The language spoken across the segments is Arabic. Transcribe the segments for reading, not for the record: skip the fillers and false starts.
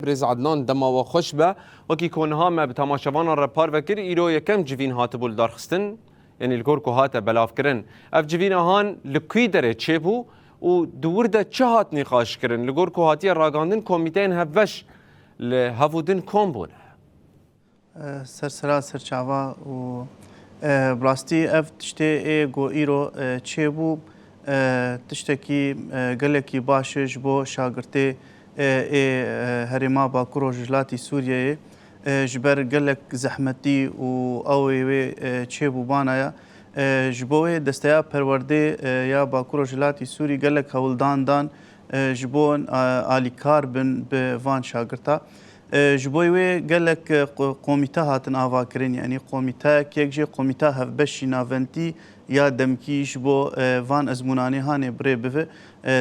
برز عدنان دما و خوش به وکی کنها ما بتماشاوان رپار وکر ایرو یکم جوین هات بول دارخستن یعنی الگور که هات بلاف کرن اف جوین هان لکی داره چه بو و دور ده چه هات نقاش کرن الگور که هاتی راگاندن کمیتین هفش لهفودن کم بونه سرسرا سرچاوا و براستی اف تشته گو ایرو چه بو تشتکی گلکی باشش بو شاگرته هرما باکور و جلاتی سوریه جبر گلک زحمتی و اوی چه بو بانایا جبوه دستیا پرورده یا باکور و جلاتی سوری گلک هولدان دان جبون آلیکار بن به وان شاگرتا جبوی گلک قومیته هاتن آوا کرن یعنی قومیته که یک قومیته هفبشی ناونتی یا دمکیش بو وان ازمونانی هانه بره بفه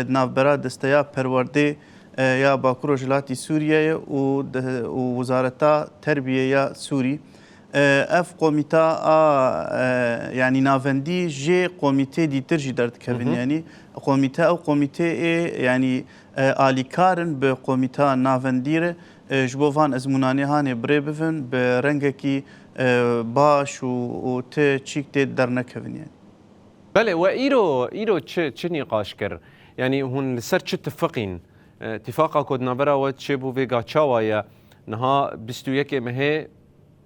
نافبرا دستیا پرورده یا باکور و جلاتی سوریه و وزارتا تربیه یا سوری اف قومیته یعنی ناوندی جی قومیته دیتر جی درد کبن یعنی قومیته او قومیته یعنی آلیکارن به قومیته ناوندیره جبو وان ازمونانی هانه بره بفن به رنگه کی باش و ته چیک ته در نکبن یعنی بله و ایرو چه نقاش کر یعنی هون لسر چه اتفاقین اتفاقا کد نبرا و چه بو ویگا چاوایا نها 21 مهه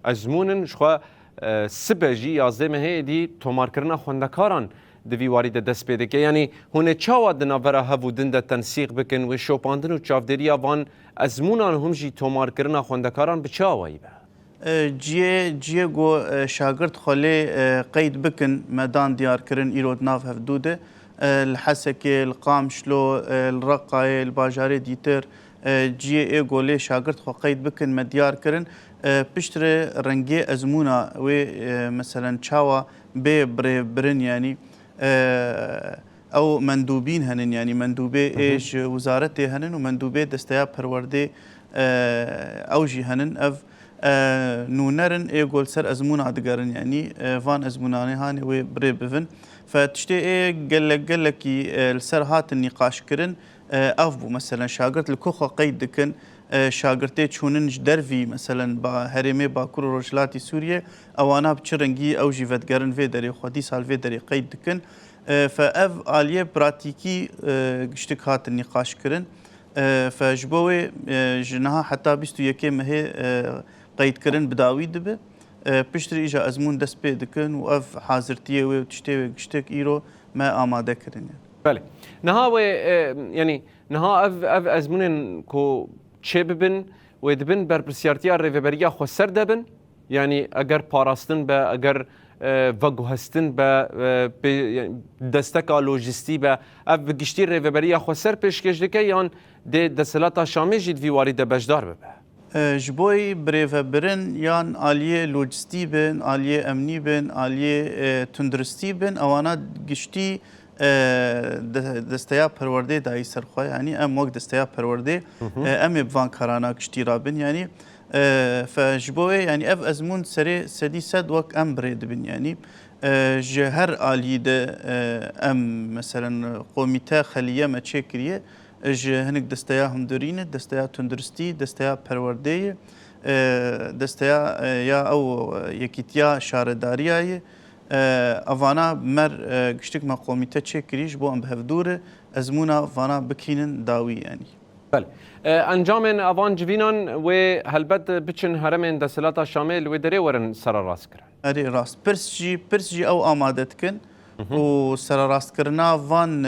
ازمونن شخوا سبجی 11 مهه دی تومار کرنا خوندکاران دوی وارد دست پیدا که یعنی هون چاوا دنبرا هفودن ده تنسیق بکن و شوپاندن و چافدریا وان ازمونان هم جی تومار کرنا خوندکاران بچاوایی به جیه گو شاگرد خاله قید بکن مدان دیار کرن ایرود ناف هفدوده الحسكة القامشلو الرقاية الباجاري ديتر جي ايغولي شاگرد خو قيد بكن مديار كرن بشتري رنگي ازمونا و مثلا تشاوا برن يعني او مندوبين هنن يعني مندوبي ايش وزارتي هنن ومندوبي دستيا پرورده اوجي هنن اف نونرن ايغول سر ازمونا ادگرن يعني فان ازموناني هاني و بري بفن فتشتي قال لك السر هات النقاش كرن افبو مثلا شاگرد الكوخه قيد دكن شاگرتي تشونن درفي مثلا با هرمي باكور روجلاتي سوريا او انا بچرنگي او جيفت گرن في دري خدي سال في دري قيد دكن فاف اليه براتيكي گشتك هات النقاش كرن فجبوي جنها حتى 21 مهي قيد كرن بداوي دبه پشتری ایجا ازمون دست پی دکن و اف حاضرتیه و تشتی و گشتک ایرو ما آماده کردن. بله. نها و یعنی نها اف ازمون کو چه ببن و دبن بر پرسیارتیا ریوبریا خو سر دبن یعنی اگر پاراستن به اگر وگوهستن به دستکا لوجستی به اف گشتی ریوبریا خو سر پیشکش دکه یان دسلاتا شامی جید وی وارد بجدار ببه. جبوی بریو برن یان آلیه لوجستی بن آلیه امنی بن آلیه تندرستی بن اوانا گشتی دستیا پرورده دایی سرخواه یعنی ام وقت دستیا پرورده ام بوان کارانا گشتی رابن یعنی فجبوی یعنی اف ازمون سری سدی صد وقت ام برید بن یعنی جهر آلیه ده ام مثلا قومیته خلیه ما چه کریه هنك دستيا هندورين دستيا تندرستي دستيا پرورده دستيا يا او يكيتيا شارداريا اوانا مر گشتك ما قوميته چه كريش بو ام بهفدور ازمونا فانا بكينن داوي يعني بله انجام اوان جوینان و هلبت بچن هرمن دسلاتا شامل و دره ورن سر راست کرن اري راست پرسجي او آمادت كن و سر راست کرنا وان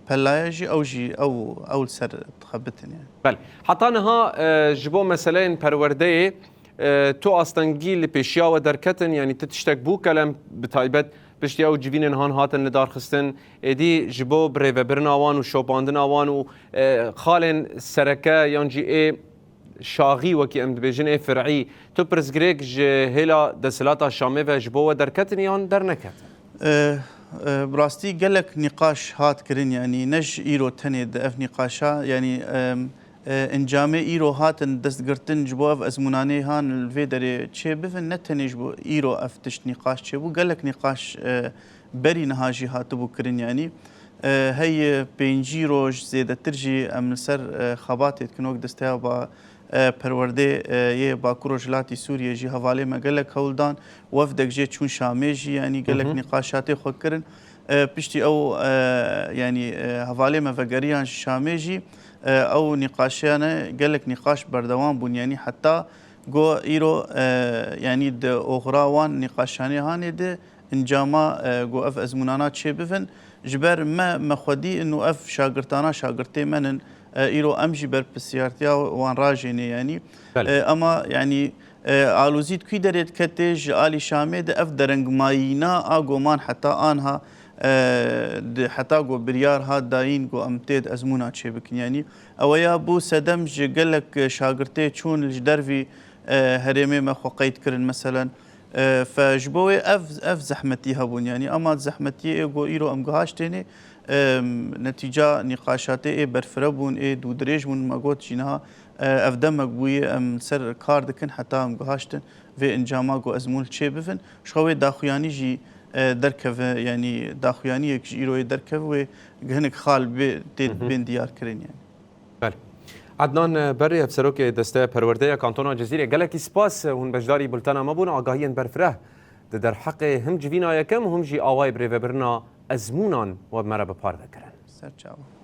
پلاجی او سر تخبتن يعني. بله حتی نها جبو مثلا پرورده تو استنگی لپیشیا و درکتن یعنی تتشتک بو کلم بتایبت پشتی او جوین هان هاتن لدار خستن ادی جبو بری و برن آوان و شوپاندن آوان و خالن سرکه یانجی شاغی وکی ام دبیجن فرعی تو پرزگریک هلا دسلاتا شامه و جبو و درکتن یان در نکتن براستي قالك نقاش هات كرين يعني نج ايرو تاني اف نقاشا يعني انجامي ايرو هات دست قرتن جبو اف ازموناني هان الفيدري تشي بفن نتني جبو ايرو اف تش نقاش تشي بو قالك نقاش بري نهاجي هات بو كرين يعني هي بينجي روج زيادة ترجي أم سر خباتت كنوك دستها با پرورده یه باکو جلاتی سوریه جی حواله ما گلک هولدان وفدک جی چون شامه جی یعنی گلک نقاشات خود کرن پشتی او یعنی حواله ما وگریان شامه جی او نقاشانه گلک نقاش بردوان بون یعنی حتی گو ایرو یعنی د اغراوان نقاشانه هانه ده انجاما گو اف ازمونانا چه بفن جبر ما مخودی انه اف شاگرتانا شاگرته منن ایرو امجی بر پسیارتیا وان راجینه یعنی اما یعنی آلوزید کی درید کتج آلی شامه ده اف درنگ مایینا آگومان حتی آنها حتی گو بریار ها داین گو امتید ازمونا چه بکن یعنی اویا بو سدم جگلک شاگرته چون الجدروی هرمي ما خو قيد كرن مثلا فجبوي اف زحمتي هبون يعني اما زحمتي ايغو ايرو ام غاشتني نتيجه نقاشات اي برفربون اي دودريجون ماغوت جينها اف دم مقبوي ام سر كار دكن حتى ام غاشتن في انجاما جو ازمول تشي بفن شوي داخياني جي دركف يعني داخياني ايرو دركف و هنك خال بين ديار كرين يعني بله عدنان بری افسروک دسته پرورده کانتون جزیره گلکی سپاس هون بجداری بلتنا ما بون آگاهی برفره در حق هم جوینا یکم هم جی آوای بری و برنا ازمونان و مرا بپار بکرن سر چاو